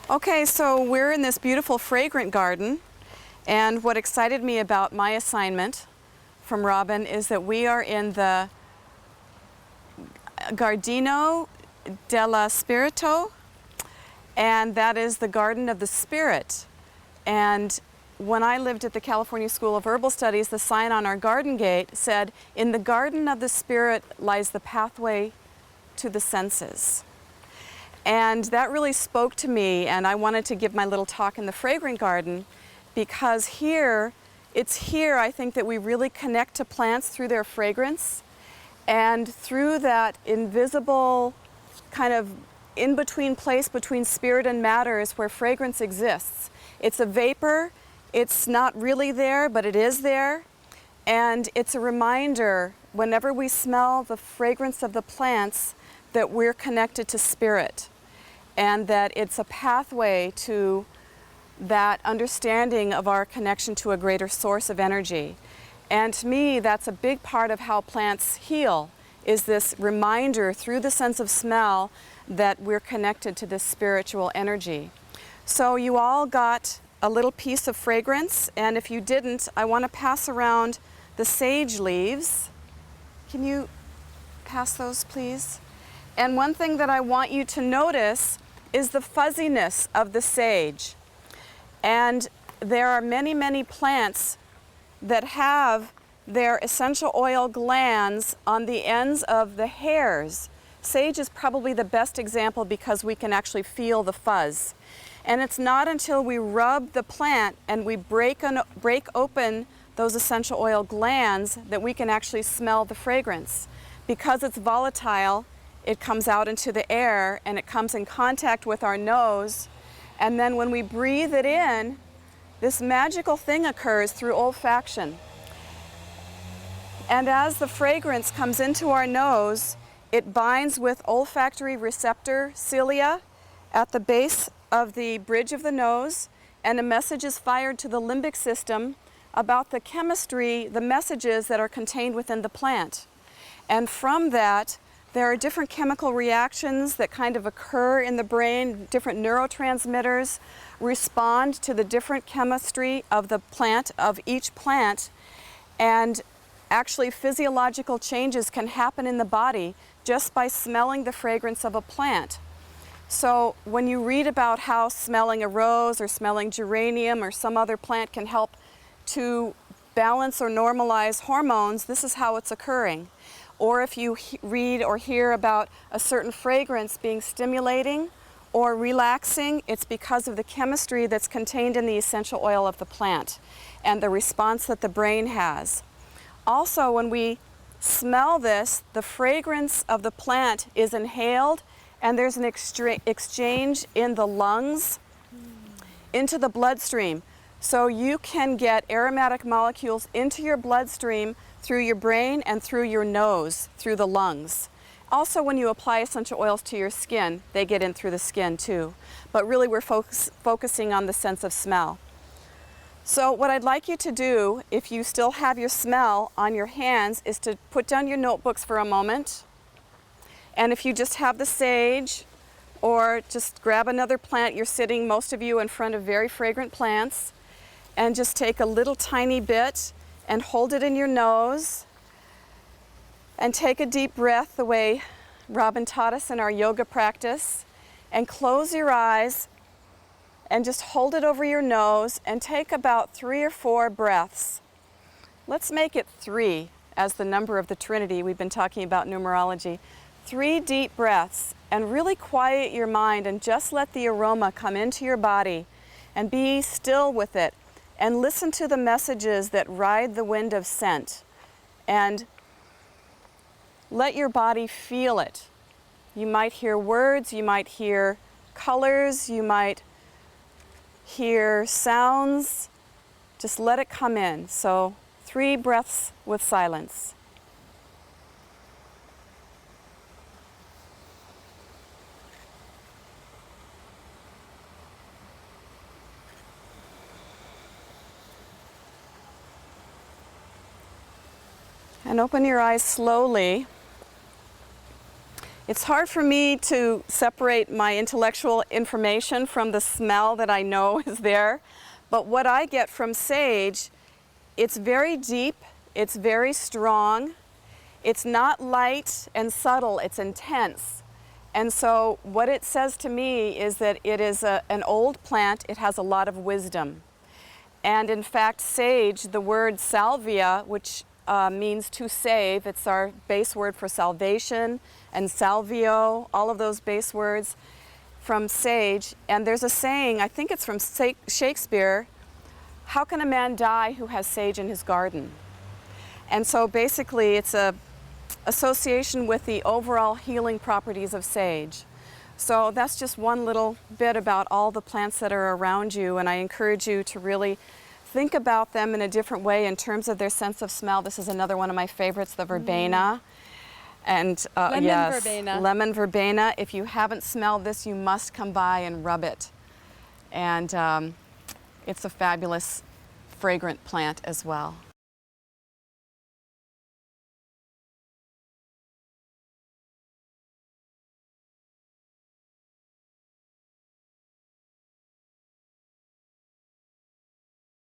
Okay, so we're in this beautiful fragrant garden, and what excited me about my assignment from Robin is that we are in the Giardino della Spirito, and that is the Garden of the Spirit. And when I lived at the California School of Herbal Studies, the sign on our garden gate said, "In the Garden of the Spirit lies the pathway to the senses." And that really spoke to me, and I wanted to give my little talk in the fragrant garden because it's here I think that we really connect to plants through their fragrance and through that invisible kind of in-between place between spirit and matter is where fragrance exists. It's a vapor, it's not really there, but it is there, and it's a reminder whenever we smell the fragrance of the plants that we're connected to spirit, and that it's a pathway to that understanding of our connection to a greater source of energy. And to me, that's a big part of how plants heal, is this reminder through the sense of smell that we're connected to this spiritual energy. So you all got a little piece of fragrance, and if you didn't, I want to pass around the sage leaves. Can you pass those, please? And one thing that I want you to notice is the fuzziness of the sage. And there are many, many plants that have their essential oil glands on the ends of the hairs. Sage is probably the best example because we can actually feel the fuzz. And it's not until we rub the plant and we break open those essential oil glands that we can actually smell the fragrance. Because it's volatile, it comes out into the air and it comes in contact with our nose. And then when we breathe it in, this magical thing occurs through olfaction. And as the fragrance comes into our nose, it binds with olfactory receptor cilia at the base of the bridge of the nose, and a message is fired to the limbic system about the chemistry, the messages that are contained within the plant. And from that, there are different chemical reactions that kind of occur in the brain. Different neurotransmitters respond to the different chemistry of the plant, of each plant, and actually physiological changes can happen in the body just by smelling the fragrance of a plant. So when you read about how smelling a rose or smelling geranium or some other plant can help to balance or normalize hormones, this is how it's occurring. Or if you read or hear about a certain fragrance being stimulating or relaxing, it's because of the chemistry that's contained in the essential oil of the plant and the response that the brain has. Also, when we smell this, the fragrance of the plant is inhaled, and there's an exchange in the lungs into the bloodstream. So you can get aromatic molecules into your bloodstream through your brain and through your nose, through the lungs. Also, when you apply essential oils to your skin, they get in through the skin too. But really we're focusing on the sense of smell. So what I'd like you to do, if you still have your smell on your hands, is to put down your notebooks for a moment. And if you just have the sage, or just grab another plant, you're sitting, most of you, in front of very fragrant plants, and just take a little tiny bit and hold it in your nose and take a deep breath the way Robin taught us in our yoga practice, and close your eyes and just hold it over your nose and take about 3 or 4 breaths. Let's make it 3 as the number of the Trinity. We've been talking about numerology. 3 deep breaths, and really quiet your mind and just let the aroma come into your body and be still with it and listen to the messages that ride the wind of scent, and let your body feel it. You might hear words, you might hear colors, you might hear sounds. Just let it come in. So 3 breaths with silence. And open your eyes slowly. It's hard for me to separate my intellectual information from the smell that I know is there. But what I get from sage, it's very deep, it's very strong, it's not light and subtle, it's intense. And so what it says to me is that it is an old plant, it has a lot of wisdom. And in fact, sage, the word salvia, which means to save, it's our base word for salvation, and salvio, all of those base words from sage. And there's a saying, I think it's from Shakespeare, how can a man die who has sage in his garden? And so basically it's a association with the overall healing properties of sage. So that's just one little bit about all the plants that are around you, and I encourage you to really think about them in a different way in terms of their sense of smell. This is another one of my favorites, the verbena. And lemon verbena. Lemon verbena. If you haven't smelled this, you must come by and rub it. And it's a fabulous, fragrant plant as well.